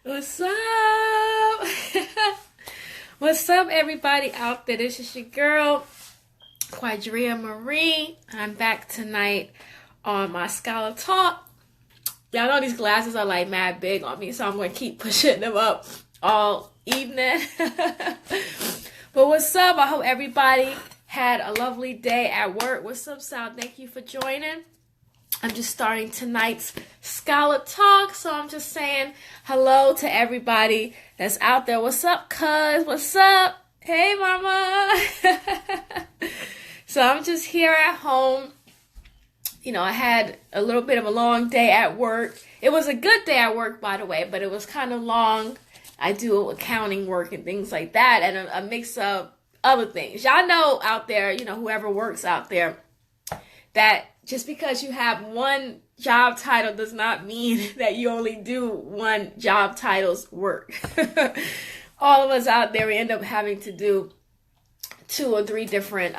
What's up? What's up, everybody out there? This is your girl, QadriyyahMarie. I'm back tonight on my SkolerTalk. Y'all know these glasses are like mad big on me, so I'm going to keep pushing them up all evening. But what's up? I hope everybody had a lovely day at work. What's up, Sal? Thank you for joining. I'm just starting tonight's SkolerTalk, so I'm just saying hello to everybody that's out there. What's up, cuz? What's up? Hey, mama. So I'm just here at home. You know, I had a little bit of a long day at work. It was a good day at work, by the way, but it was kind of long. I do accounting work and things like that, and a mix of other things. Y'all know out there, you know, whoever works out there, that just because you have one job title does not mean that you only do one job title's work. All of us out there, we end up having to do 2 or 3 different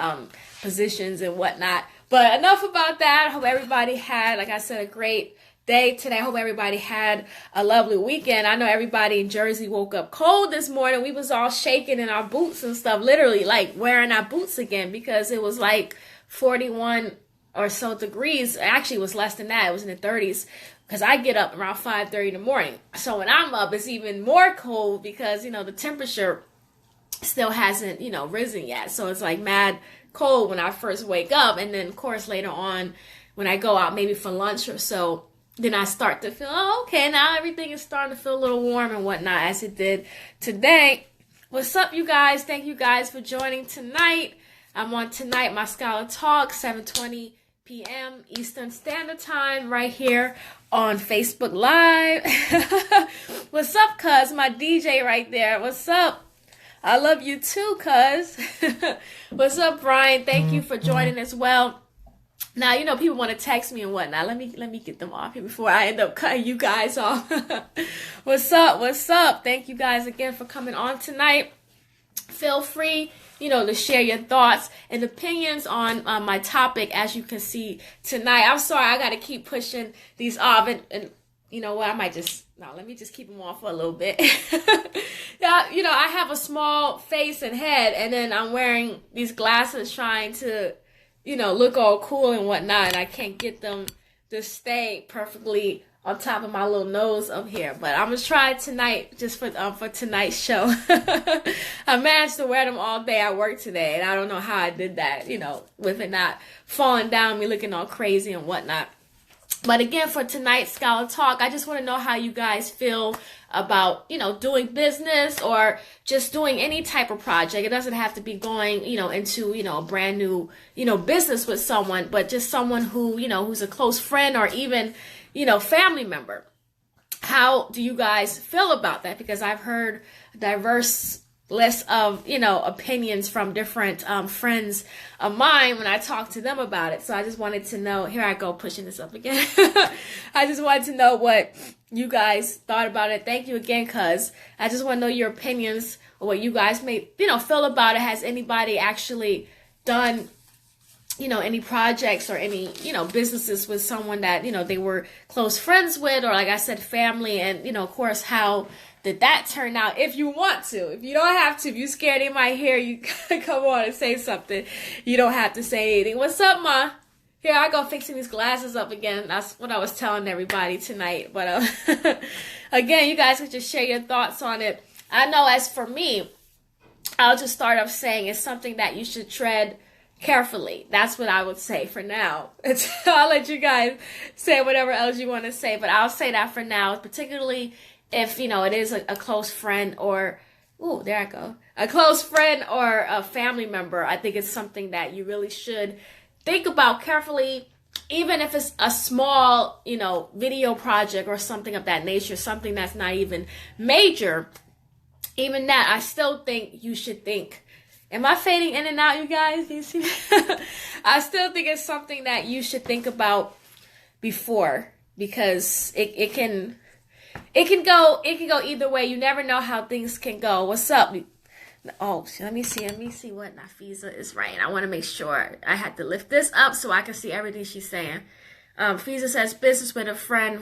positions and whatnot. But enough about that. I hope everybody had, like I said, a great day today. I hope everybody had a lovely weekend. I know everybody in Jersey woke up cold this morning. We was all shaking in our boots and stuff, literally like wearing our boots again, because it was like 41 or so degrees. Actually, it was less than that. It was in the 30s, because I get up around 5:30 in the morning. So when I'm up, it's even more cold because, you know, the temperature still hasn't, you know, risen yet. So it's like mad cold when I first wake up. And then, of course, later on when I go out maybe for lunch or so, then I start to feel, oh, okay, now everything is starting to feel a little warm and whatnot, as it did today. What's up, you guys? Thank you guys for joining tonight. I'm on tonight, my SkolerTalk, 7:20 p.m. Eastern Standard Time, right here on Facebook Live. What's up, cuz? My DJ right there. What's up? I love you too, cuz. What's up, Brian? Thank you for joining as well. Now, you know, people want to text me and whatnot. Let me get them off here before I end up cutting you guys off. What's up? What's up? Thank you guys again for coming on tonight. Feel free, you know, to share your thoughts and opinions on my topic, as you can see tonight. I'm sorry, I got to keep pushing these off, and you know what, I might just, no, let me just keep them on for a little bit. Yeah, you know, I have a small face and head, and then I'm wearing these glasses trying to, you know, look all cool and whatnot, and I can't get them to stay perfectly on top of my little nose up here. But I'm gonna try tonight, just for tonight's show. I managed to wear them all day at work today, and I don't know how I did that, you know, with it not falling down, me looking all crazy and whatnot. But again, for tonight's SkolerTalk, I just want to know how you guys feel about, you know, doing business or just doing any type of project. It doesn't have to be going, you know, into, you know, a brand new, you know, business with someone, but just someone who, you know, who's a close friend or even, you know, family member. How do you guys feel about that? Because I've heard diverse list of, you know, opinions from different friends of mine when I talk to them about it. So I just wanted to know, here I go pushing this up again. I just wanted to know what you guys thought about it. Thank you again, cuz I just want to know your opinions or what you guys may, you know, feel about it. Has anybody actually done, you know, any projects or any, you know, businesses with someone that, you know, they were close friends with, or like I said, family? And, you know, of course, how did that turn out? If you want to, if you don't have to, if you're scared they might hear you come on and say something, you don't have to say anything. What's up, ma? Here I go fixing these glasses up again. That's what I was telling everybody tonight. But again, you guys can just share your thoughts on it. I know, as for me, I'll just start off saying it's something that you should tread carefully. That's what I would say for now. I'll let you guys say whatever else you want to say, but I'll say that for now, particularly if, you know, it is a close friend or, ooh, there I go, a close friend or a family member. I think it's something that you really should think about carefully, even if it's a small, you know, video project or something of that nature, something that's not even major. Even that, I still think you should think. Am I fading in and out, you guys? Can you see that? I still think it's something that you should think about before, because it can go either way. You never know how things can go. What's up? Oh, let me see what Nafiza is writing. I want to make sure. I had to lift this up so I can see everything she's saying. Fiza says, business with a friend.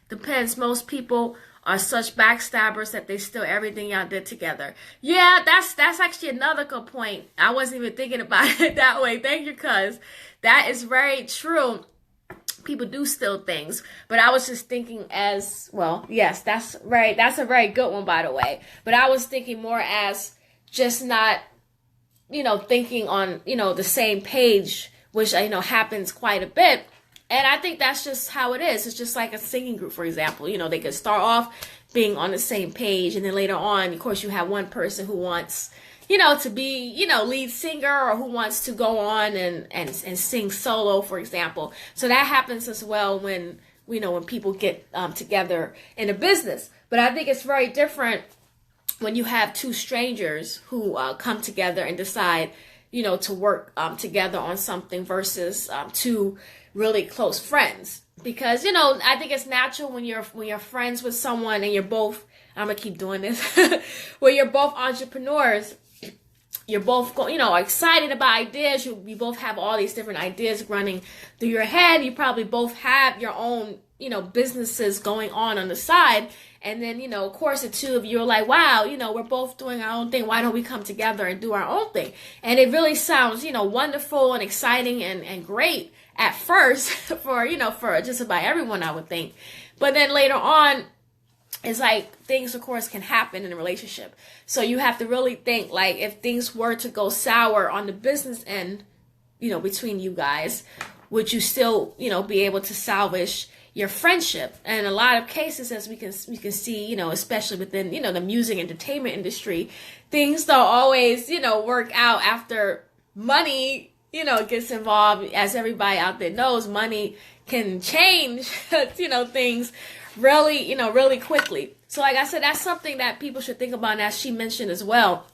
Depends. Most people are such backstabbers that they steal everything y'all did together. Yeah, that's actually another good point. I wasn't even thinking about it that way. Thank you, cuz. That is very true. People do steal things, but I was just thinking as well. Yes, that's a very good one, by the way. But I was thinking more as just not, thinking on, the same page, which, happens quite a bit. And I think that's just how it is. It's just like a singing group, for example. They could start off being on the same page, and then later on, of course, you have one person who wants, to be, lead singer, or who wants to go on and sing solo, for example. So that happens as well when, when people get together in a business. But I think it's very different when you have two strangers who come together and decide, to work together on something versus two really close friends. Because, I think it's natural when you're friends with someone and you're both, I'm going to keep doing this, where you're both entrepreneurs. You're both, excited about ideas. You both have all these different ideas running through your head. You probably both have your own, businesses going on the side. And then, of course, the two of you are like, wow, we're both doing our own thing. Why don't we come together and do our own thing? And it really sounds, wonderful and exciting and great at first for just about everyone, I would think. But then later on, it's like things, of course, can happen in a relationship. So you have to really think, like, if things were to go sour on the business end, between you guys, would you still, be able to salvage your friendship? And in a lot of cases, as we can see, especially within, the music entertainment industry, things don't always, work out after money, gets involved. As everybody out there knows, money can change, things really, really quickly. So like I said, that's something that people should think about. And as she mentioned as well,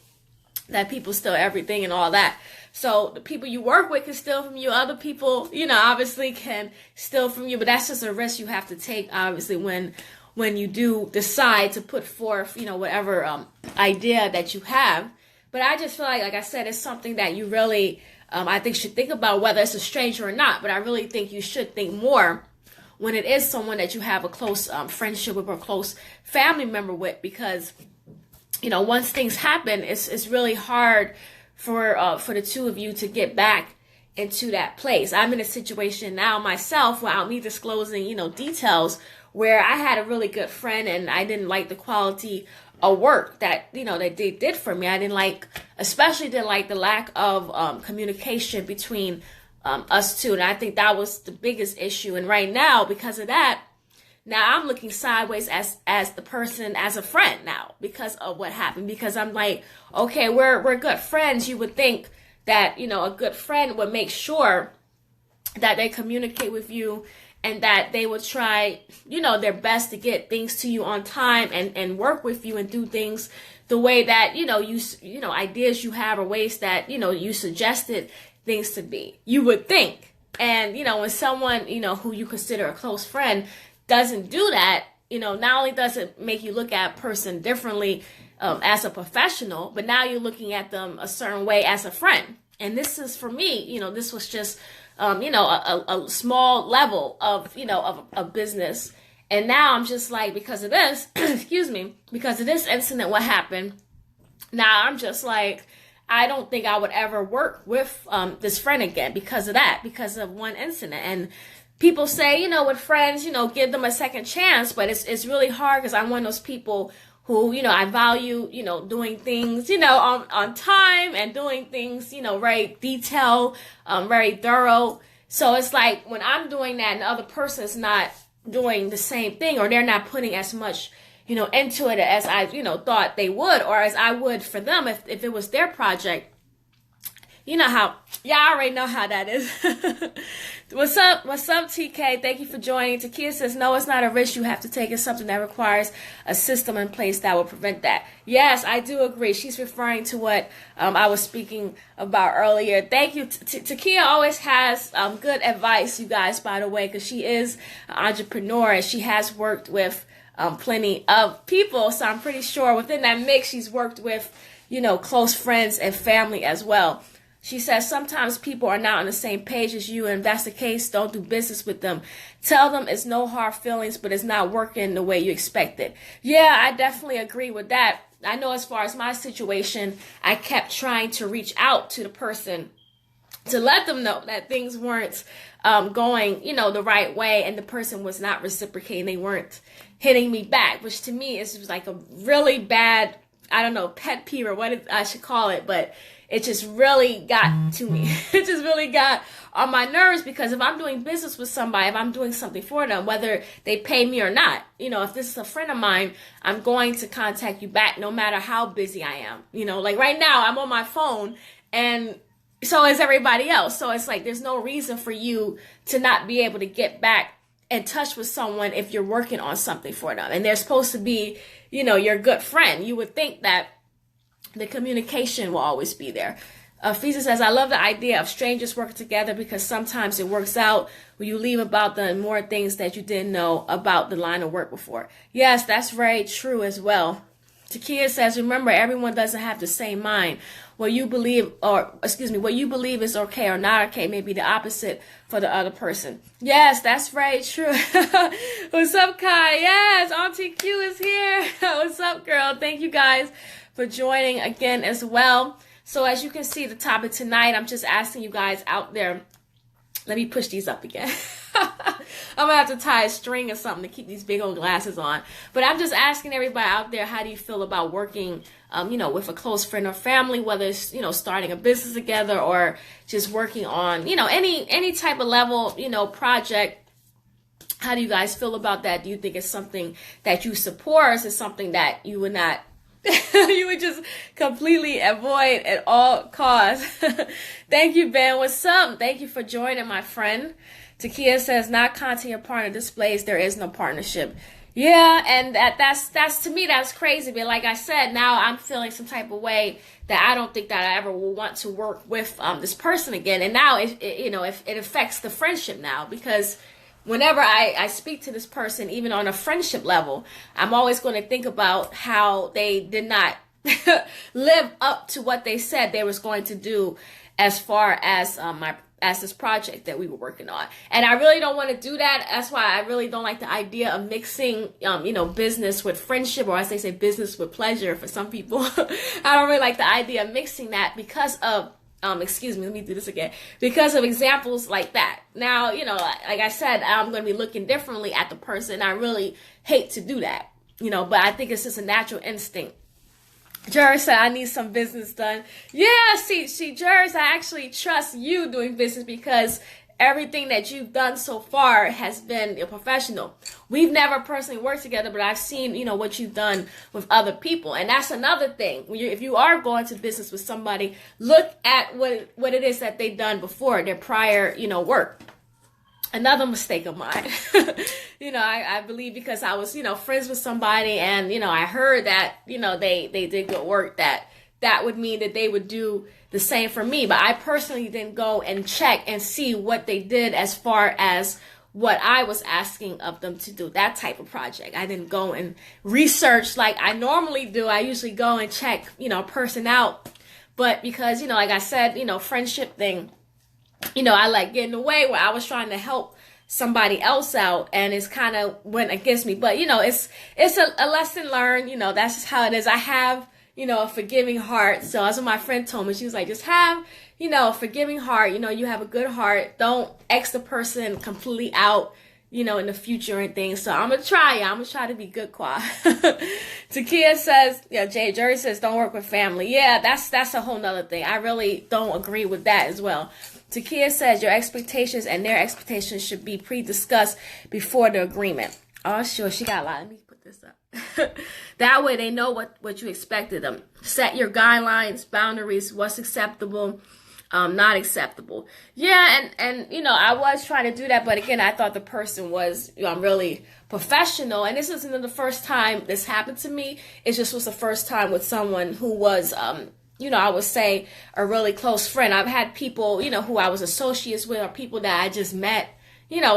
that people steal everything and all that. So the people you work with can steal from you. Other people, obviously can steal from you. But that's just a risk you have to take, obviously, when you do decide to put forth, whatever idea that you have. But I just feel like I said, it's something that you really, I think, should think about, whether it's a stranger or not. But I really think you should think more when it is someone that you have a close friendship with or a close family member with, because, once things happen, it's really hard for the two of you to get back into that place. I'm in a situation now myself, without me disclosing, details, where I had a really good friend and I didn't like the quality of work that, that they did for me. Especially didn't like the lack of communication between us two. And I think that was the biggest issue. And right now, because of that, now I'm looking sideways as the person, as a friend now, because of what happened. Because I'm like, okay, we're good friends. You would think that, a good friend would make sure that they communicate with you and that they would try, their best to get things to you on time and work with you and do things the way that, ideas you have or ways that, you suggested things to be. You would think. And, when someone, who you consider a close friend doesn't do that, not only does it make you look at a person differently as a professional, but now you're looking at them a certain way as a friend. And this is, for me, this was just, a small level of, of a business. And now I'm just like, because of this, because of this incident, what happened, now I'm just like, I don't think I would ever work with this friend again because of that, because of one incident. And people say, with friends, give them a second chance, but it's really hard, because I'm one of those people who, I value, doing things, on time, and doing things, very detailed, very thorough. So it's like when I'm doing that and the other person is not doing the same thing, or they're not putting as much, into it as I, thought they would, or as I would for them if it was their project. Y'all already know how that is. What's up, TK? Thank you for joining. Takia says, no, it's not a risk you have to take. It's something that requires a system in place that will prevent that. Yes, I do agree. She's referring to what I was speaking about earlier. Thank you. Takia always has good advice, you guys, by the way, because she is an entrepreneur and she has worked with plenty of people. So I'm pretty sure within that mix, she's worked with, close friends and family as well. She says, sometimes people are not on the same page as you, and if that's the case, don't do business with them. Tell them it's no hard feelings, but it's not working the way you expected. Yeah, I definitely agree with that. I know as far as my situation, I kept trying to reach out to the person to let them know that things weren't going, the right way, and the person was not reciprocating. They weren't hitting me back, which to me is like a really bad, I don't know, pet peeve or what I should call it, but it just really got to me. It just really got on my nerves, because if I'm doing business with somebody, if I'm doing something for them, whether they pay me or not, if this is a friend of mine, I'm going to contact you back no matter how busy I am. Like right now, I'm on my phone, and so is everybody else. So it's like there's no reason for you to not be able to get back in touch with someone if you're working on something for them. And they're supposed to be, your good friend. You would think that the communication will always be there. Fisa says, I love the idea of strangers working together, because sometimes it works out when you leave about the more things that you didn't know about the line of work before. Yes, that's very true as well. Takia says, remember, everyone doesn't have the same mind. What you believe is okay or not okay may be the opposite for the other person. Yes, that's very true. What's up, Kai? Yes, Auntie Q is here. What's up, girl? Thank you guys for joining again as well. So as you can see, the topic tonight, I'm just asking you guys out there. Let me push these up again. I'm going to have to tie a string or something to keep these big old glasses on. But I'm just asking everybody out there, how do you feel about working, with a close friend or family, whether it's, starting a business together or just working on, any type of level, project. How do you guys feel about that? Do you think it's something that you support, or is it something that you would not you would just completely avoid at all costs? Thank you, Ben. What's up? Thank you for joining, my friend. Takia says, not content your partner displays, there is no partnership. Yeah, and that's to me, that's crazy. But like I said, now I'm feeling some type of way that I don't think that I ever will want to work with this person again. And now it affects the friendship now, because whenever I speak to this person, even on a friendship level, I'm always going to think about how they did not live up to what they said they was going to do as far as this project that we were working on. And I really don't want to do that. That's why I really don't like the idea of mixing, business with friendship, or as they say, business with pleasure for some people. I don't really like the idea of mixing that because of let me do this again. Because of examples like that. Now, like I said, I'm going to be looking differently at the person. I really hate to do that, but I think it's just a natural instinct. Jerry said, I need some business done. Yeah, see, Jerry, I actually trust you doing business, because everything that you've done so far has been professional. We've never personally worked together, but I've seen, what you've done with other people. And that's another thing. If you are going to business with somebody, look at what it is that they've done before, their prior, work. Another mistake of mine. I believe because I was, friends with somebody, and, I heard that, they did good work, that would mean that they would do the same for me. But I personally didn't go and check and see what they did as far as what I was asking of them to do, that type of project. I didn't go and research like I normally do. I usually go and check, a person out. But because, like I said, friendship thing, I like getting away where I was trying to help somebody else out, and it's kind of went against me. But, it's a lesson learned. That's just how it is. I have, a forgiving heart. So that's what my friend told me. She was like, just have, a forgiving heart. You have a good heart. Don't X the person completely out, in the future and things. So I'm going to try. I'm going to try to be good, Qua. Takia says, Jerry says, don't work with family. Yeah, that's a whole nother thing. I really don't agree with that as well. Takia says, your expectations and their expectations should be pre-discussed before the agreement. Oh, sure. She got a lot. Let me put this up. That way they know what you expected them. Set your guidelines, boundaries, what's acceptable, not acceptable. Yeah, and I was trying to do that, but again, I thought the person was really professional, and this isn't the first time this happened to me. It just was the first time with someone who was I would say a really close friend. I've had people, who I was associates with, or people that I just met,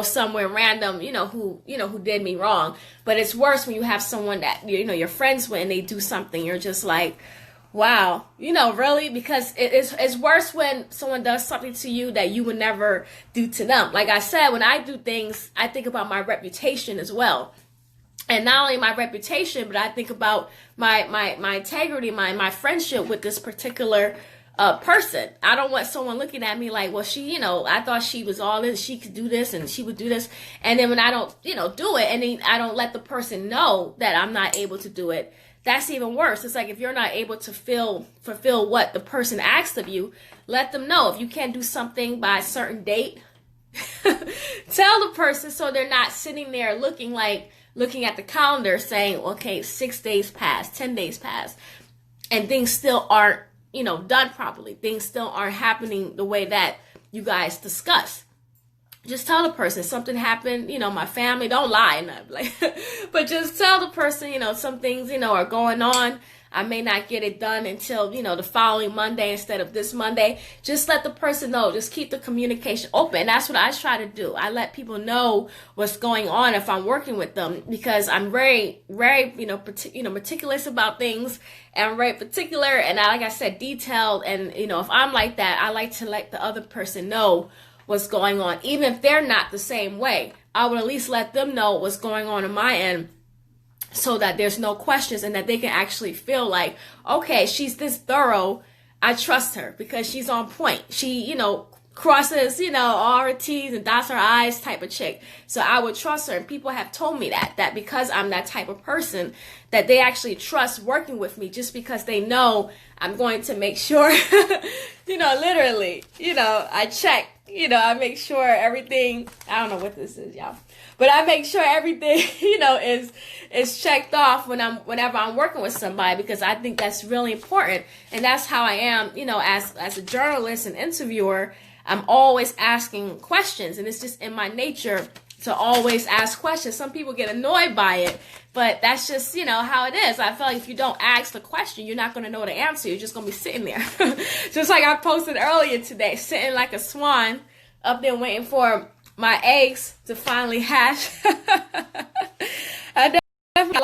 somewhere random, who did me wrong. But it's worse when you have someone that, you're friends with, and they do something. You're just like, Wow. Really, because it's worse when someone does something to you that you would never do to them. Like I said, when I do things, I think about my reputation as well. And not only my reputation, but I think about my integrity, my friendship with this particular person. I don't want someone looking at me like, well, she, I thought she was all this, she could do this and she would do this. And then when I don't, do it, and then I don't let the person know that I'm not able to do it, that's even worse. It's like, if you're not able to fulfill what the person asked of you, let them know. If you can't do something by a certain date, tell the person, so they're not sitting there looking at the calendar saying, okay, 6 days passed, 10 days passed, and things still aren't, done properly. Things still aren't happening the way that you guys discuss. Just tell the person something happened, my family, don't lie, but just tell the person, some things, are going on. I may not get it done until, the following Monday instead of this Monday. Just let the person know. Just keep the communication open. That's what I try to do. I let people know what's going on if I'm working with them, because I'm very, very, meticulous about things, and I'm very particular, and like I said, detailed. And, if I'm like that, I like to let the other person know what's going on. Even if they're not the same way, I would at least let them know what's going on my end, so that there's no questions, and that they can actually feel like, okay, she's this thorough, I trust her because she's on point. She, crosses, all her T's and dots her I's type of chick. So I would trust her. And people have told me that because I'm that type of person, that they actually trust working with me, just because they know I'm going to make sure, literally, I check, I make sure everything, I don't know what this is, y'all, but I make sure everything, is checked off whenever I'm working with somebody, because I think that's really important. And that's how I am, as a journalist and interviewer. I'm always asking questions, and it's just in my nature to always ask questions. Some people get annoyed by it, but that's just, how it is. I feel like if you don't ask the question, you're not going to know the answer. You're just going to be sitting there. Just like I posted earlier today, sitting like a swan up there waiting for my eggs to finally hatch. I definitely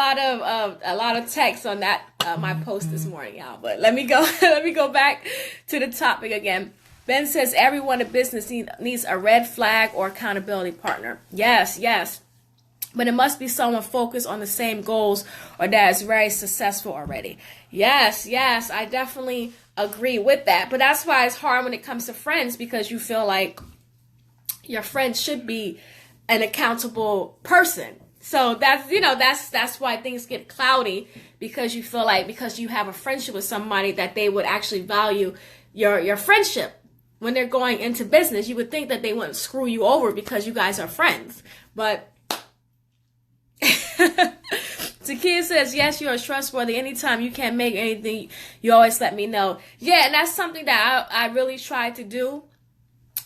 a lot of text on that my post this morning, y'all. But let me go back to the topic again. Ben says everyone in business needs a red flag or accountability partner. Yes. But it must be someone focused on the same goals, or that is very successful already. Yes, I definitely agree with that. But that's why it's hard when it comes to friends, because you feel like your friend should be an accountable person. So that's why things get cloudy, because you feel like, because you have a friendship with somebody, that they would actually value your friendship. When they're going into business, you would think that they wouldn't screw you over because you guys are friends. But Takia says, yes, you are trustworthy. Anytime you can't make anything, you always let me know. Yeah, and that's something that I really try to do,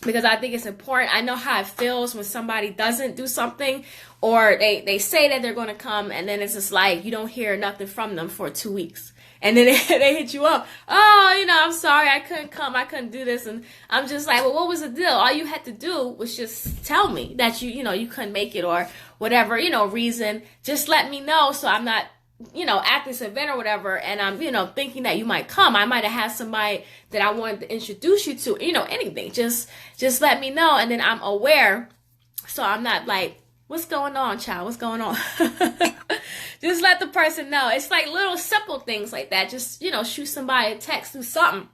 because I think it's important. I know how it feels when somebody doesn't do something, or they say that they're going to come, and then it's just like you don't hear nothing from them for 2 weeks. And then they hit you up. Oh, I'm sorry, I couldn't come. I couldn't do this. And I'm just like, well, what was the deal? All you had to do was just tell me that you couldn't make it, or whatever, reason. Just let me know, so I'm not, at this event or whatever, and I'm, thinking that you might come. I might have had somebody that I wanted to introduce you to, anything. Just let me know, and then I'm aware, so I'm not like, what's going on, child? What's going on? Just let the person know. It's like little simple things like that. Just, shoot somebody a text, do something.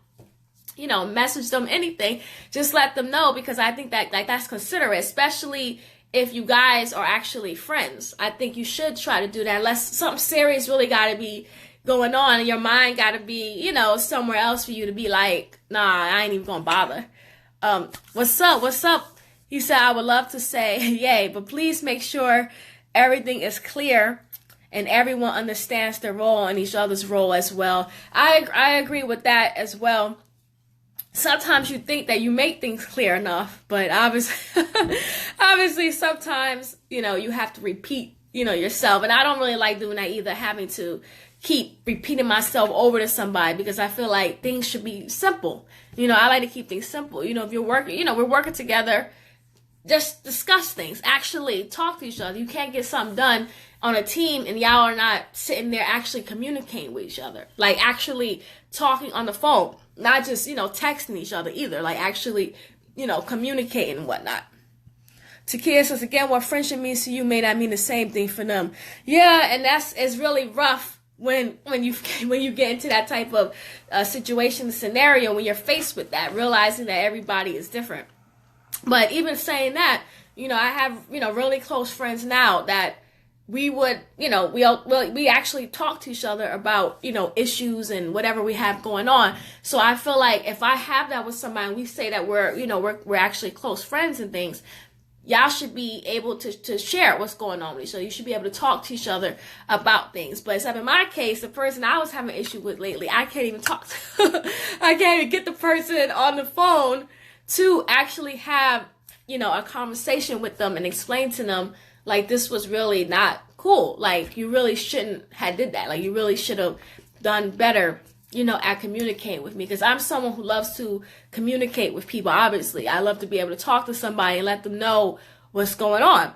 Message them, anything. Just let them know, because I think that that's considerate, especially if you guys are actually friends. I think you should try to do that, unless something serious really got to be going on, and your mind got to be, somewhere else for you to be like, nah, I ain't even gonna bother. What's up? He said, I would love to say yay, but please make sure everything is clear and everyone understands their role and each other's role as well. I agree with that as well. Sometimes you think that you make things clear enough, but obviously sometimes, you have to repeat, yourself. And I don't really like doing that either, having to keep repeating myself over to somebody, because I feel like things should be simple. I like to keep things simple. If you're working, we're working together. just discuss things, actually talk to each other. You can't get something done on a team and y'all are not sitting there actually communicating with each other, like actually talking on the phone, not just, texting each other either, like actually, communicating and whatnot. Takia says, again, what friendship means to you may not mean the same thing for them. Yeah, and it's really rough when you get into that type of situation, scenario, when you're faced with that, realizing that everybody is different. But even saying that, I have, really close friends now that we would, we actually talk to each other about, issues and whatever we have going on. So I feel like if I have that with somebody, we say that we're actually close friends and things, y'all should be able to share what's going on with each other. You should be able to talk to each other about things. But except in my case, the person I was having an issue with lately, I can't even talk to. I can't even get the person on the phone to actually have, a conversation with them and explain to them, like, this was really not cool. Like, you really shouldn't have did that. Like, you really should have done better, at communicating with me. Because I'm someone who loves to communicate with people, obviously. I love to be able to talk to somebody and let them know what's going on.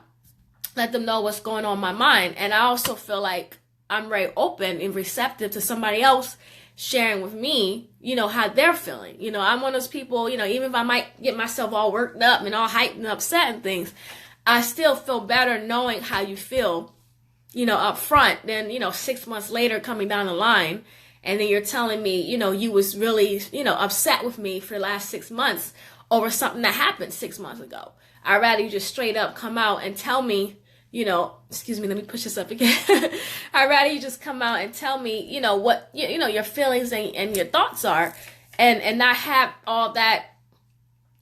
Let them know what's going on in my mind. And I also feel like I'm very open and receptive to somebody else sharing with me, how they're feeling. I'm one of those people, even if I might get myself all worked up and all hyped and upset and things, I still feel better knowing how you feel, up front than, 6 months later coming down the line. And then you're telling me, you was really, upset with me for the last 6 months over something that happened 6 months ago. I'd rather you just straight up come out and tell me, excuse me, let me push this up again. I'd rather you just come out and tell me, what, your feelings and your thoughts are, and not have all that,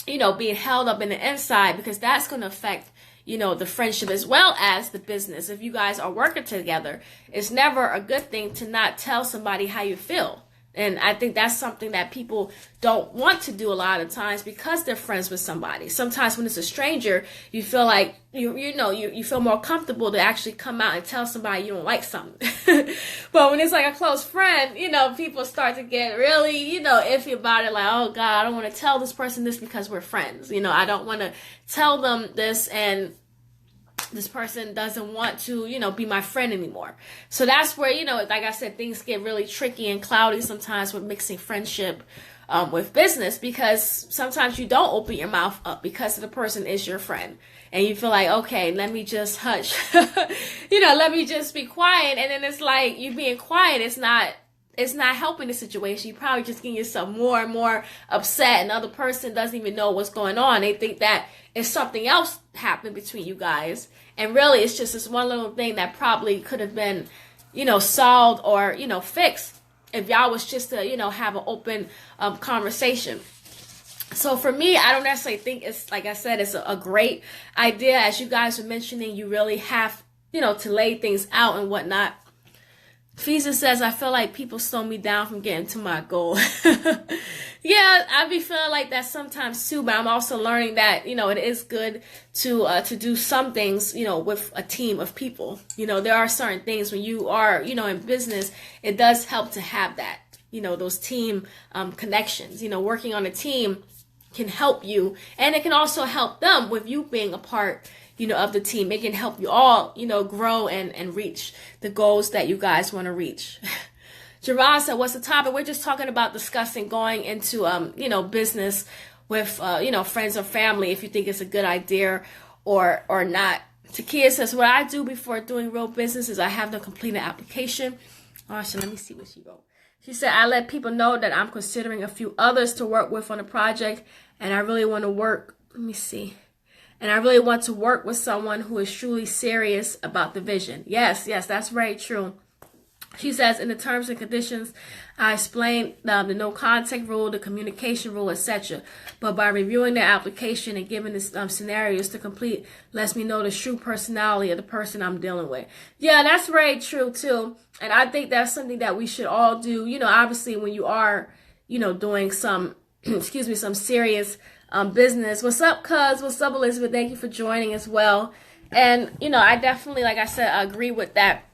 being held up in the inside, because that's going to affect, the friendship as well as the business. If you guys are working together, it's never a good thing to not tell somebody how you feel. And I think that's something that people don't want to do a lot of times because they're friends with somebody. Sometimes when it's a stranger, you feel like, you feel more comfortable to actually come out and tell somebody you don't like something. But when it's like a close friend, people start to get really, iffy about it. Like, oh God, I don't want to tell this person this because we're friends. I don't want to tell them this, and this person doesn't want to, be my friend anymore. So that's where, like I said, things get really tricky and cloudy sometimes with mixing friendship with business, because sometimes you don't open your mouth up because the person is your friend. And you feel like, okay, let me just hush, let me just be quiet. And then it's like you being quiet, it's not helping the situation. You probably just getting yourself more and more upset, and the other person doesn't even know what's going on. They think that it's something else happened between you guys. And really, it's just this one little thing that probably could have been, solved or, fixed if y'all was just to, have an open conversation. So for me, I don't necessarily think it's, like I said, it's a great idea. As you guys were mentioning, you really have, to lay things out and whatnot. Fisa says, I feel like people slow me down from getting to my goal. Yeah, I be feeling like that sometimes too, but I'm also learning that, it is good to do some things, with a team of people. There are certain things when you are, in business, it does help to have that, those team connections. Working on a team can help you, and it can also help them with you being a part of the team. It can help you all, grow and reach the goals that you guys want to reach. Jerron said, what's the topic? We're just talking about discussing going into, business with, friends or family, if you think it's a good idea or not. Takia says, what I do before doing real business is I have to complete an application. Oh, so let me see what she wrote. She said, I let people know that I'm considering a few others to work with on a project, and I really want to work. Let me see. And I really want to work with someone who is truly serious about the vision. Yes, that's very true. She says, in the terms and conditions, I explained the no contact rule, the communication rule, etc. But by reviewing their application and giving the scenarios to complete, lets me know the true personality of the person I'm dealing with. Yeah, that's very true too. And I think that's something that we should all do. Obviously when you are, doing some, some serious business. What's up, cuz? What's up, Elizabeth? Thank you for joining as well. And, I definitely, like I said, I agree with that.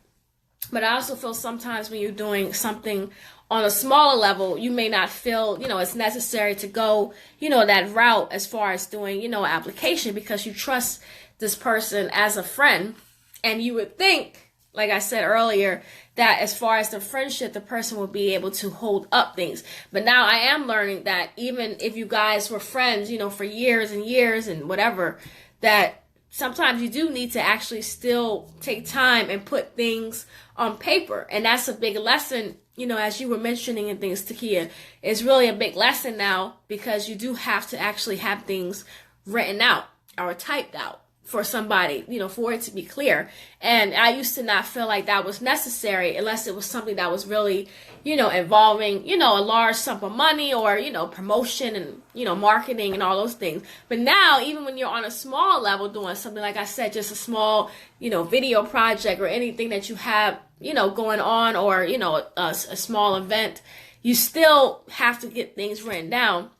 But I also feel sometimes when you're doing something on a smaller level, you may not feel, it's necessary to go, that route as far as doing, application, because you trust this person as a friend. And you would think, like I said earlier, that as far as the friendship, the person will be able to hold up things. But now I am learning that even if you guys were friends, for years and years and whatever, that sometimes you do need to actually still take time and put things on paper. And that's a big lesson, as you were mentioning and things, Takia. It's really a big lesson now, because you do have to actually have things written out or typed out for somebody, for it to be clear. And I used to not feel like that was necessary unless it was something that was really, involving, a large sum of money or, promotion and, marketing and all those things. But now, even when you're on a small level doing something, like I said, just a small, video project or anything that you have, going on, or, a small event, you still have to get things written down.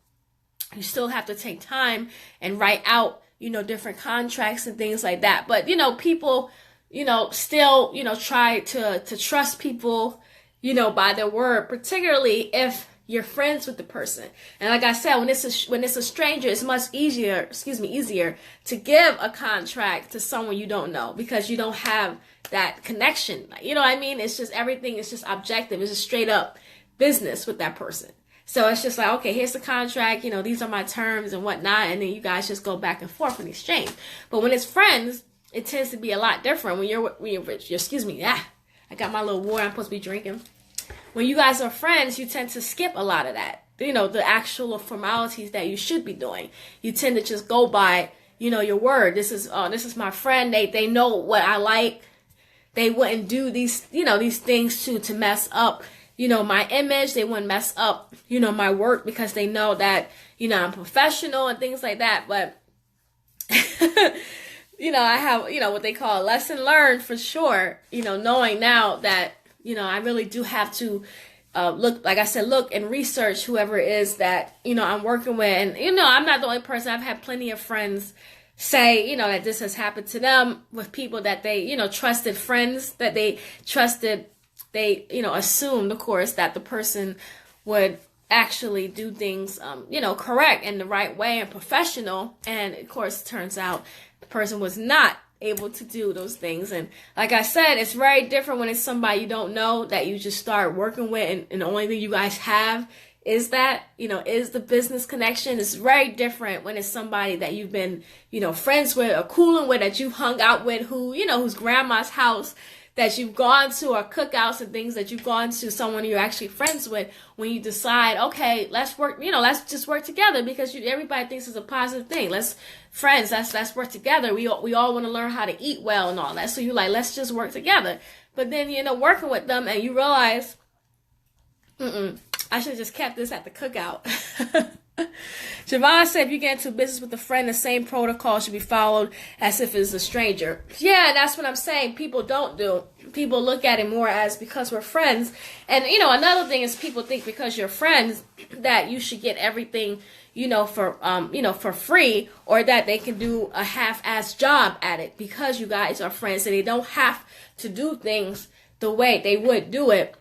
You still have to take time and write out, different contracts and things like that. But, people, still, try to trust people, by their word, particularly if you're friends with the person. And like I said, when it's a stranger, it's much easier to give a contract to someone you don't know, because you don't have that connection. You know what I mean? It's just, everything is just objective. It's just straight up business with that person. So it's just like, okay, here's the contract, these are my terms and whatnot, and then you guys just go back and forth in exchange. But when it's friends, it tends to be a lot different. When you're I got my little water I'm supposed to be drinking. When you guys are friends, you tend to skip a lot of that, the actual formalities that you should be doing. You tend to just go by, your word. This is my friend. They know what I like. They wouldn't do these things to mess up, my image. They wouldn't mess up, my work, because they know that, I'm professional and things like that. But, I have, what they call a lesson learned for sure, knowing now that, I really do have to look and research whoever it is that, I'm working with. And, I'm not the only person. I've had plenty of friends say, that this has happened to them with people that they, trusted friends that they trusted. They, assumed, of course, that the person would actually do things, correct and the right way and professional. And of course, it turns out the person was not able to do those things. And like I said, it's very different when it's somebody you don't know that you just start working with, and the only thing you guys have is that, is the business connection. It's very different when it's somebody that you've been, friends with or cooling with, that you've hung out with, who, whose grandma's house that you've gone to, or cookouts and things that you've gone to, someone you're actually friends with. When you decide, okay, let's work, let's just work together, because everybody thinks it's a positive thing. Let's work together. We all want to learn how to eat well and all that. So you're like, let's just work together. But then, working with them, and you realize, I should have just kept this at the cookout. Javon said, if you get into business with a friend, the same protocol should be followed as if it's a stranger. Yeah, that's what I'm saying. People don't do. People look at it more as, because we're friends. And, another thing is, people think because you're friends that you should get everything, for free, or that they can do a half-ass job at it because you guys are friends, and they don't have to do things the way they would do it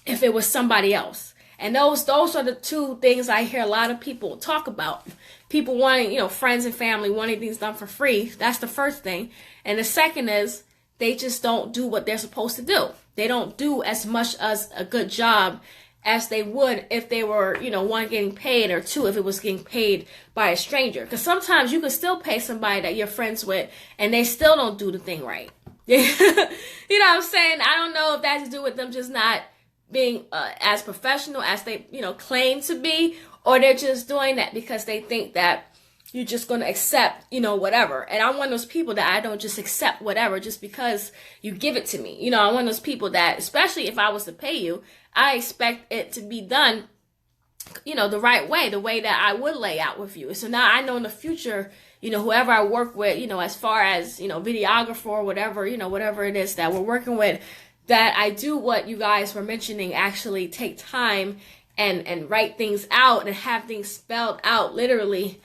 if it was somebody else. And those are the two things I hear a lot of people talk about. People wanting, friends and family wanting things done for free. That's the first thing. And the second is, they just don't do what they're supposed to do. They don't do as much as a good job as they would if they were, one, getting paid, or two, if it was getting paid by a stranger. Because sometimes you can still pay somebody that you're friends with, and they still don't do the thing right. You know what I'm saying? I don't know if that has to do with them just not being as professional as they, claim to be, or they're just doing that because they think that you're just going to accept, whatever. And I'm one of those people that I don't just accept whatever just because you give it to me. I'm one of those people that, especially if I was to pay you, I expect it to be done, the right way, the way that I would lay out with you. So now I know in the future, whoever I work with, as far as, videographer or whatever, whatever it is that we're working with, that I do what you guys were mentioning, actually take time and write things out and have things spelled out literally,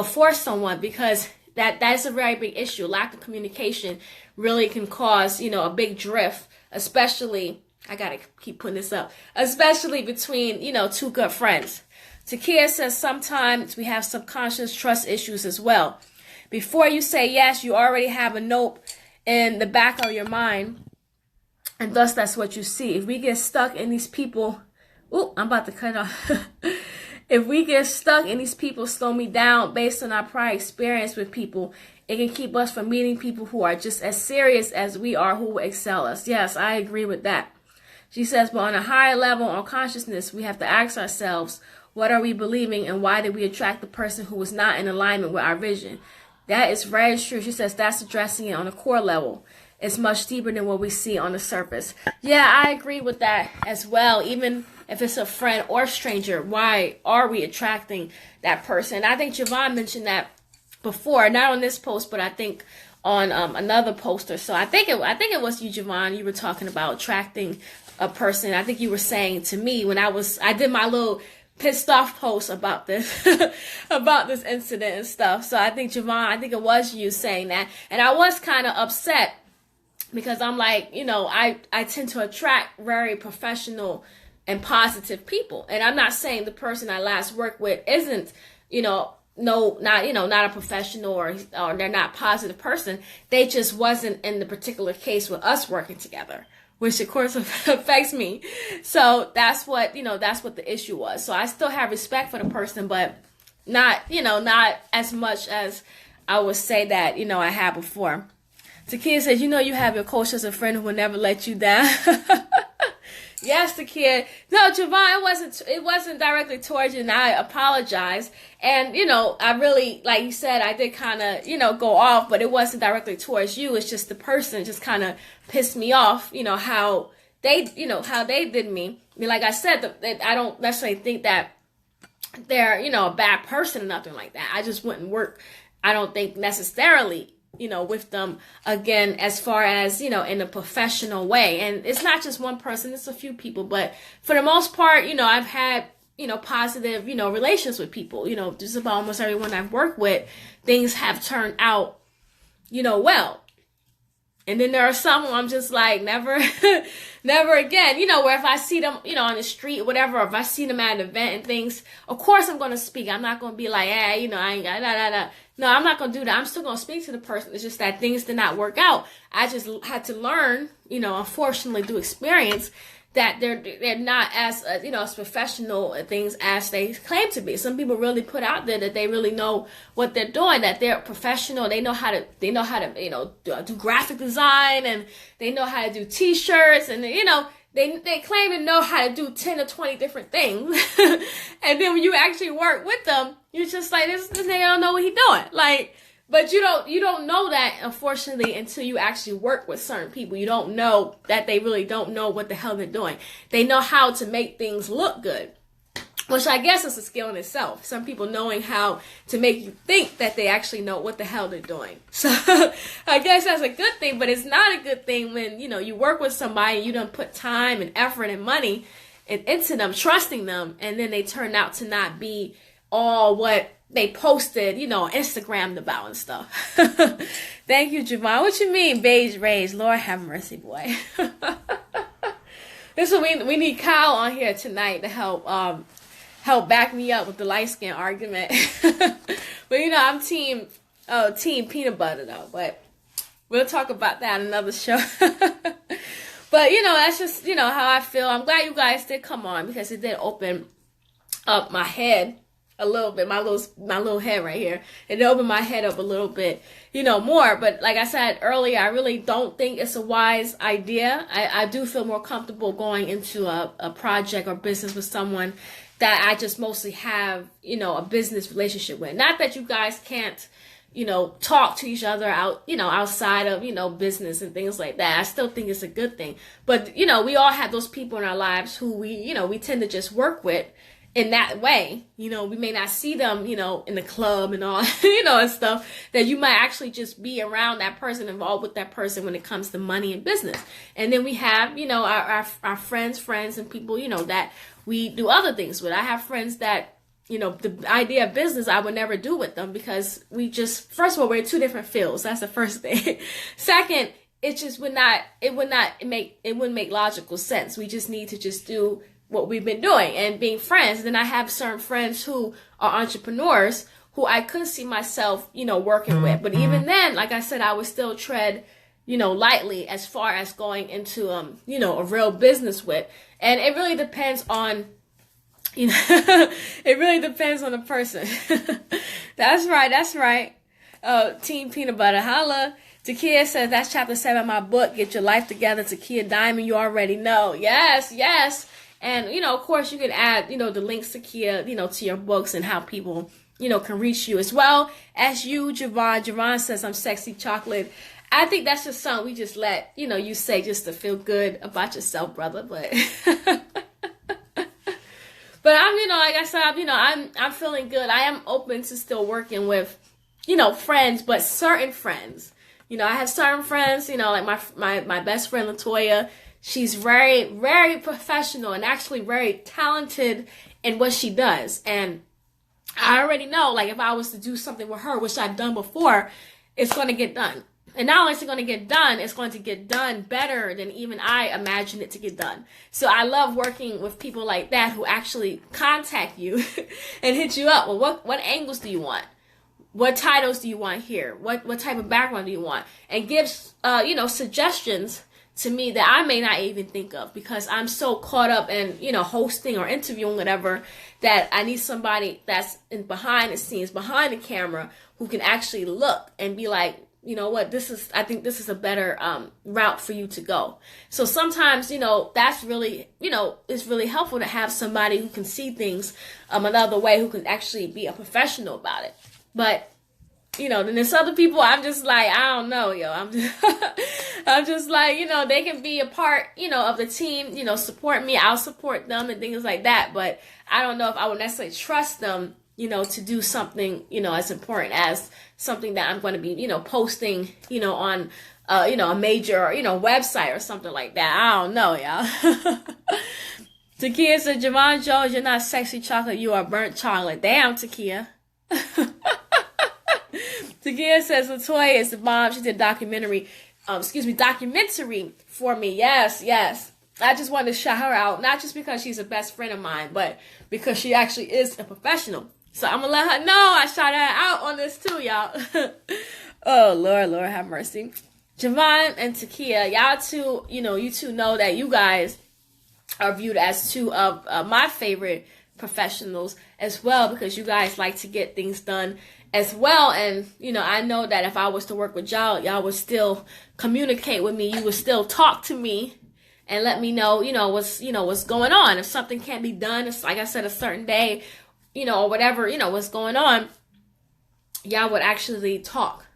for someone, because that's a very big issue. Lack of communication really can cause, a big drift, especially, I gotta keep putting this up. Especially between, two good friends. Takia says sometimes we have subconscious trust issues as well. Before you say yes, you already have a note in the back of your mind. And thus that's what you see. If we get stuck in these people, I'm about to cut off. If we get stuck in these people slow me down based on our prior experience with people, it can keep us from meeting people who are just as serious as we are, who will excel us. Yes, I agree with that. She says, but on a higher level on consciousness, we have to ask ourselves, what are we believing and why did we attract the person who was not in alignment with our vision? That is very true. She says that's addressing it on a core level. It's much deeper than what we see on the surface. Yeah, I agree with that as well. Even if it's a friend or stranger, why are we attracting that person? I think Javon mentioned that before, not on this post, but I think on another poster. So I think it was you, Javon. You were talking about attracting a person. I think you were saying to me when I did my little pissed off post about this about this incident and stuff. So I think Javon, I think it was you saying that, and I was kind of upset because I'm like, I tend to attract very professional and positive people, and I'm not saying the person I last worked with isn't, not a professional or they're not a positive person. They just wasn't in the particular case with us working together, which of course affects me. So that's what the issue was. So I still have respect for the person, but not as much as I would say that, I had before. Takia says, you have your coach as a friend who will never let you down. Yes, Takia. No, Javon, it wasn't directly towards you, and I apologize. And, I really, like you said, I did kind of, go off, but it wasn't directly towards you. It's just the person just kind of pissed me off, how they did me. I mean, like I said, I don't necessarily think that they're, a bad person or nothing like that. I just wouldn't work, I don't think necessarily, with them again, as far as, in a professional way. And it's not just one person, it's a few people, but for the most part, I've had, positive, relations with people, just about almost everyone I've worked with, things have turned out, well. And then there are some who I'm just like, never again, where if I see them, on the street, whatever, or if I see them at an event and things, of course I'm going to speak. I'm not going to be like, I ain't got, No, I'm not going to do that. I'm still going to speak to the person. It's just that things did not work out. I just had to learn, unfortunately through experience, that they're not as as professional at things as they claim to be. Some people really put out there that they really know what they're doing, that they're professional. They know how to do graphic design, and they know how to do T-shirts, and they claim to know how to do 10 or 20 different things. And then when you actually work with them, you're just like, this nigga don't know what he doing. Like, but you don't know that, unfortunately, until you actually work with certain people. You don't know that they really don't know what the hell they're doing. They know how to make things look good, which I guess is a skill in itself. Some people knowing how to make you think that they actually know what the hell they're doing. So I guess that's a good thing, but it's not a good thing when, you work with somebody, you don't put time and effort and money into them, trusting them, and then they turn out to not be all what they posted, on Instagram about and stuff. Thank you, Javon. What you mean, beige rage? Lord have mercy, boy. This is what we need Kyle on here tonight to help back me up with the light skin argument. But I'm team peanut butter though. But we'll talk about that in another show. But that's just how I feel. I'm glad you guys did come on, because it did open up my head a little bit, my little head right here. It opened my head up a little bit, more. But like I said earlier, I really don't think it's a wise idea. I do feel more comfortable going into a project or business with someone that I just mostly have, a business relationship with. Not that you guys can't, talk to each other outside of, business and things like that. I still think it's a good thing. But, we all have those people in our lives who we tend to just work with in that way. We may not see them, in the club and all, and stuff, that you might actually just be around that person, involved with that person when it comes to money and business. And then we have, our friends and people, that we do other things with. I have friends that, the idea of business I would never do with them, because we just, first of all, we're in two different fields. That's the first thing. Second, it just wouldn't make logical sense. We just need to just do what we've been doing and being friends. And then I have certain friends who are entrepreneurs who I could see myself, working with. But even then, like I said, I would still tread, lightly as far as going into, a real business with. And it really depends on, it really depends on the person. That's right. Team Peanut Butter, holla. Takia says, that's chapter 7 of my book, Get Your Life Together, Takia Diamond, you already know. Yes. And, of course, you can add, the links to Kia, to your books and how people, can reach you as well as you, Javon. Javon says, I'm sexy chocolate. I think that's just something we just let, you say just to feel good about yourself, brother. But, but I'm, like I said, I'm feeling good. I am open to still working with, friends, but certain friends. I have certain friends, like my best friend, Latoya. She's very, very professional and actually very talented in what she does. And I already know, like, if I was to do something with her, which I've done before, it's going to get done. And not only is it going to get done, it's going to get done better than even I imagined it to get done. So I love working with people like that who actually contact you and hit you up. Well, what angles do you want? What titles do you want here? What type of background do you want? And gives, suggestions to me that I may not even think of because I'm so caught up in, hosting or interviewing, whatever, that I need somebody that's behind the scenes, behind the camera, who can actually look and be like, what, I think this is a better route for you to go. So sometimes, that's really, it's really helpful to have somebody who can see things another way, who can actually be a professional about it. But, then there's other people I'm just like, I don't know, I'm just like, they can be a part, of the team, support me. I'll support them and things like that. But I don't know if I would necessarily trust them, to do something, as important as something that I'm going to be, posting, on, a major, website or something like that. I don't know, y'all. Takia said, Javon Jones, you're not sexy chocolate. You are burnt chocolate. Damn, Takia. Takia says, Latoya is the bomb. She did documentary for me. Yes. I just wanted to shout her out, not just because she's a best friend of mine, but because she actually is a professional. So I'm going to let her know I shout her out on this too, y'all. Oh, Lord, have mercy. Javon and Takia, y'all two, you two know that you guys are viewed as two of my favorite professionals as well, because you guys like to get things done as well. And, I know that if I was to work with y'all would still communicate with me. You would still talk to me and let me know, what's going on. If something can't be done, it's like I said, a certain day, or whatever, what's going on, y'all would actually talk,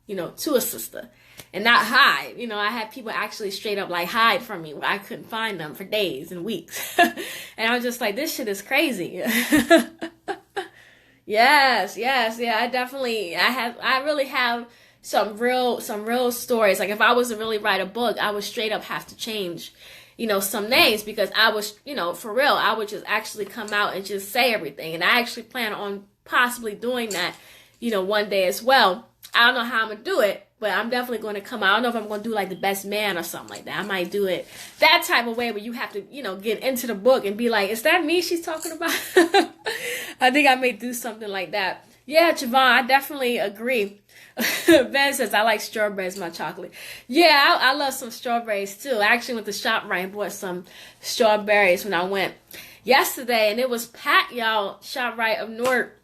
to a sister and not hide. I had people actually straight up like hide from me. I couldn't find them for days and weeks. And I was just like, this shit is crazy. Yes. Yeah, I really have some real stories. Like if I was to really write a book, I would straight up have to change, some names, because I was, for real, I would just actually come out and just say everything. And I actually plan on possibly doing that, one day as well. I don't know how I'm going to do it, but I'm definitely going to come out. I don't know if I'm going to do like The Best Man or something like that. I might do it that type of way where you have to, get into the book and be like, is that me she's talking about? I think I may do something like that. Yeah, Javon, I definitely agree. Ben says, I like strawberries, my chocolate. Yeah, I love some strawberries too. I actually went to ShopRite and bought some strawberries when I went yesterday, and it was packed, y'all. ShopRite of Newark.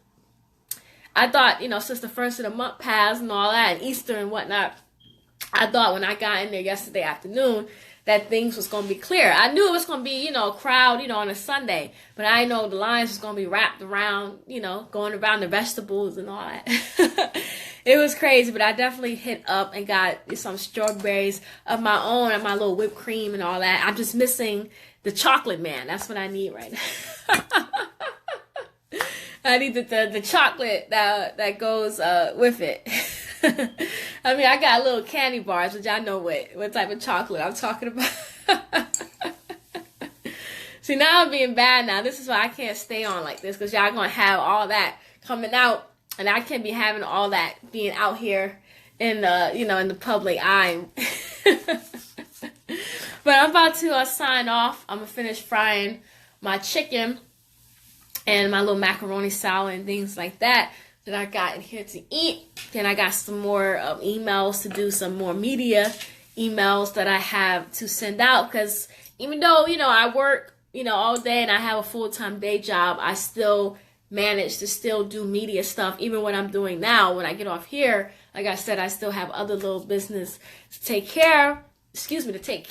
I thought, since the first of the month passed and all that, and Easter and whatnot, I thought when I got in there yesterday afternoon that things was going to be clear. I knew it was going to be, a crowd, on a Sunday, but I know the lines was going to be wrapped around, going around the vegetables and all that. It was crazy, but I definitely hit up and got some strawberries of my own and my little whipped cream and all that. I'm just missing the chocolate man. That's what I need right now. I need the chocolate that goes with it. I mean, I got little candy bars, which I know what type of chocolate I'm talking about. See, now I'm being bad now. This is why I can't stay on like this, because y'all going to have all that coming out, and I can't be having all that being out here in the, in the public eye. But I'm about to sign off. I'm going to finish frying my chicken and my little macaroni salad and things like that I got in here to eat. Then I got some more emails to do, some more media emails that I have to send out. Because even though, I work, all day and I have a full-time day job, I still manage to still do media stuff. Even what I'm doing now, when I get off here, like I said, I still have other little business to take care of.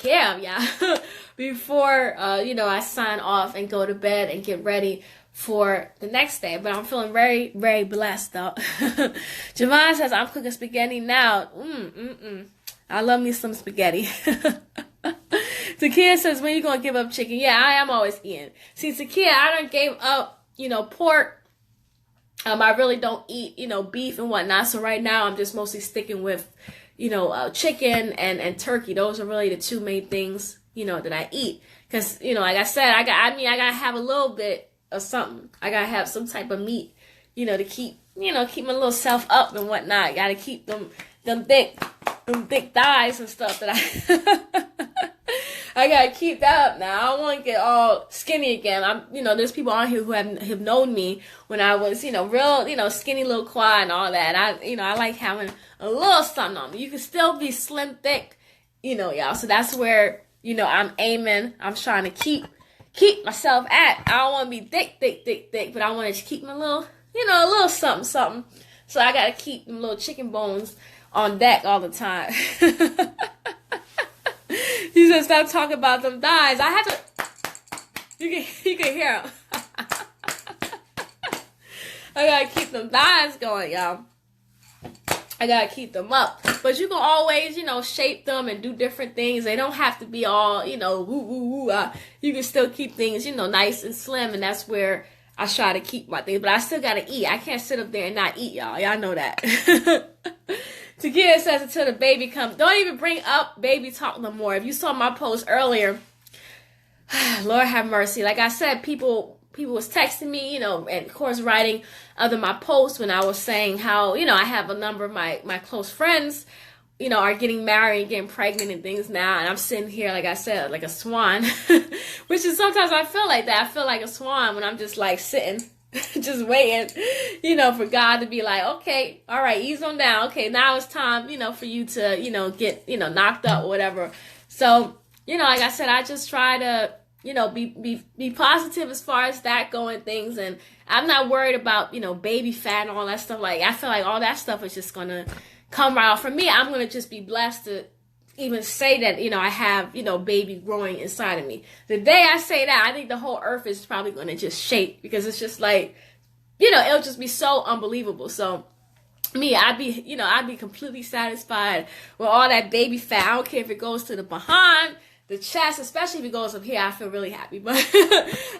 Yeah, before, I sign off and go to bed and get ready for the next day. But I'm feeling very, very blessed, though. Javon says, I'm cooking spaghetti now. I love me some spaghetti. Takia says, when you going to give up chicken? Yeah, I am always eating. See, Takia, I done gave up, pork. I really don't eat, beef and whatnot. So right now I'm just mostly sticking with, chicken and turkey. Those are really the two main things, that I eat. Because, like I said, I got to have a little bit of something. I got to have some type of meat, to keep my little self up and whatnot. Got to keep them thick thighs and stuff that I got to keep that up now. I don't want to get all skinny again. There's people on here who have known me when I was, real, skinny little quad and all that. I like having a little something on me. You can still be slim, thick, y'all. So that's where, I'm aiming. I'm trying to keep myself at. I don't want to be thick, but I want to keep my little, a little something. So I got to keep them little chicken bones on deck all the time. You just stop talking about them thighs. I had to. You can hear them. I gotta keep them thighs going, y'all. I gotta keep them up. But you can always, shape them and do different things. They don't have to be all, woo. You can still keep things, nice and slim, and that's where I try to keep my things. But I still gotta eat. I can't sit up there and not eat, y'all. Y'all know that. Takia says, until the baby comes. Don't even bring up baby talk no more. If you saw my post earlier, Lord have mercy. Like I said, people was texting me, and of course writing other my posts when I was saying how, I have a number of my close friends, are getting married and getting pregnant and things now. And I'm sitting here, like I said, like a swan, which is sometimes I feel like that. I feel like a swan when I'm just like sitting, just waiting, for God to be like, okay, all right, ease on down. Okay, now it's time, for you to, get, knocked up or whatever. So, like I said, I just try to, be positive as far as that going things. And I'm not worried about, baby fat and all that stuff. Like, I feel like all that stuff is just going to come right off. For me, I'm going to just be blessed to even say that, I have, baby growing inside of me. The day I say that, I think the whole earth is probably going to just shake, because it's just like, it'll just be so unbelievable. So me, I'd be completely satisfied with all that baby fat. I don't care if it goes to the behind, the chest, especially if it goes up here, I feel really happy. But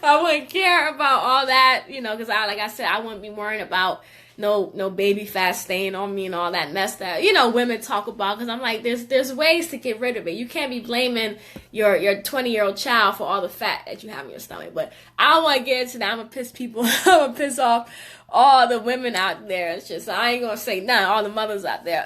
I wouldn't care about all that, because like I said, I wouldn't be worrying about no baby fat staying on me and all that mess that, women talk about. Because I'm like, there's ways to get rid of it. You can't be blaming your 20-year-old child for all the fat that you have in your stomach. But I don't want to get into that. I'm going to piss people, I'm going to piss off all the women out there. It's just, I ain't going to say none, all the mothers out there.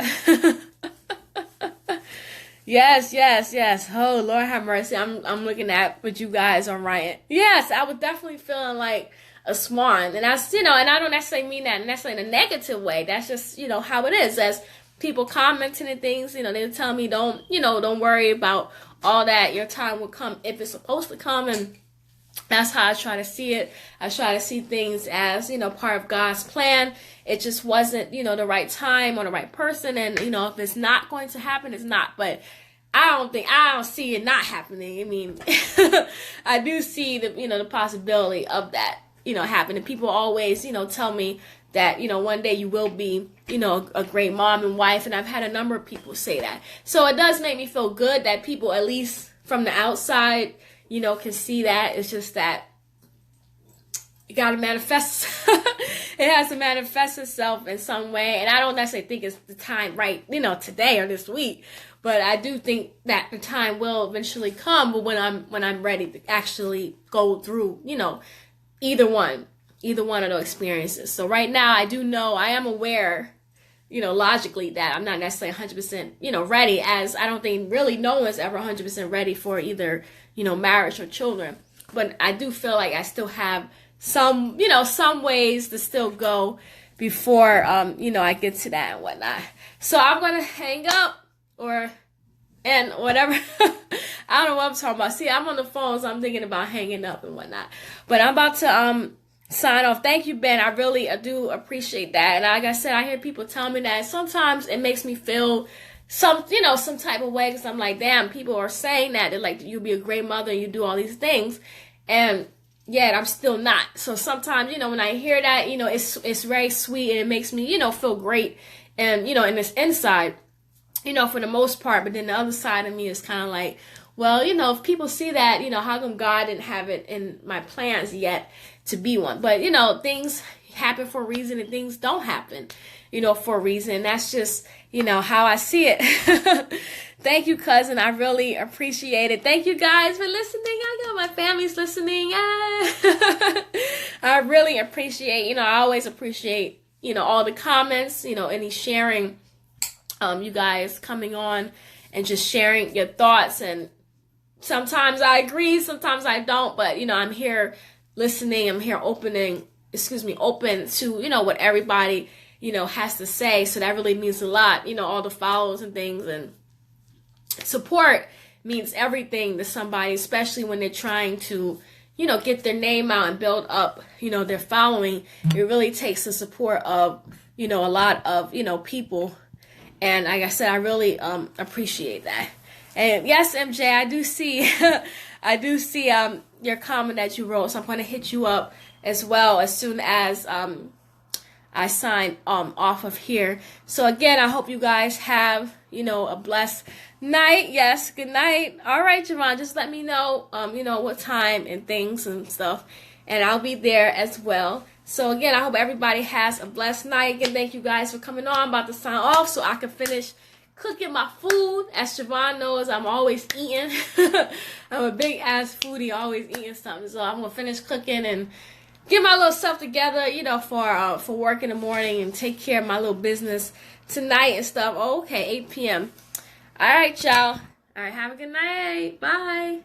Yes. Oh, Lord have mercy. I'm looking at what you guys are writing. Yes, I was definitely feeling like a swan. And that's, and I don't necessarily mean that necessarily in a negative way. That's just, how it is. As people commenting and things, they tell me don't worry about all that. Your time will come if it's supposed to come. And that's how I try to see it. I try to see things as, part of God's plan. It just wasn't, the right time or the right person. And, if it's not going to happen, it's not. But I don't see it not happening. I mean, I do see the possibility of that, happening. People always, tell me that, one day you will be, a great mom and wife. And I've had a number of people say that. So it does make me feel good that people, at least from the outside, can see that. It's just that you got to manifest. It has to manifest itself in some way. And I don't necessarily think it's the time right, today or this week. But I do think that the time will eventually come. But when I'm ready to actually go through, either one of those experiences. So right now, I do know, I am aware logically that I'm not necessarily 100%, ready, as I don't think really no one's ever 100% ready for either, marriage or children. But I do feel like I still have some ways to still go before, I get to that and whatnot. So I'm going to hang up and whatever. I don't know what I'm talking about. See, I'm on the phone, so I'm thinking about hanging up and whatnot. But I'm about to, sign off. Thank you, Ben. I really do appreciate that. And like I said, I hear people tell me that sometimes it makes me feel some type of way, because I'm like, damn, people are saying that they're like, you'll be a great mother and you do all these things, and yet I'm still not. So sometimes, when I hear that, it's very sweet, and it makes me, feel great, and in this inside, for the most part. But then the other side of me is kind of like, well, if people see that, how come God didn't have it in my plans yet to be one? But, things happen for a reason, and things don't happen, for a reason. That's just, how I see it. Thank you, cousin. I really appreciate it. Thank you guys for listening. I got my family's listening. I really appreciate, I always appreciate, all the comments, any sharing, you guys coming on and just sharing your thoughts. And sometimes I agree, sometimes I don't, but, I'm here listening. I'm here open to, what everybody, has to say. So that really means a lot, all the follows and things, and support means everything to somebody, especially when they're trying to, get their name out and build up, their following. It really takes the support of, a lot of, people. And like I said, I really appreciate that. And yes, MJ, I do see your comment that you wrote, so I'm going to hit you up as well as soon as I sign off of here. So again, I hope you guys have, a blessed night. Yes, good night. All right, Javon, just let me know, what time and things and stuff, and I'll be there as well. So again, I hope everybody has a blessed night. Again, thank you guys for coming on. I'm about to sign off so I can finish cooking my food. As Javon knows, I'm always eating. I'm a big ass foodie, always eating something. So I'm gonna finish cooking and get my little stuff together, for work in the morning, and take care of my little business tonight and stuff. Oh, okay, 8 p.m. All right, y'all. All right, have a good night. Bye.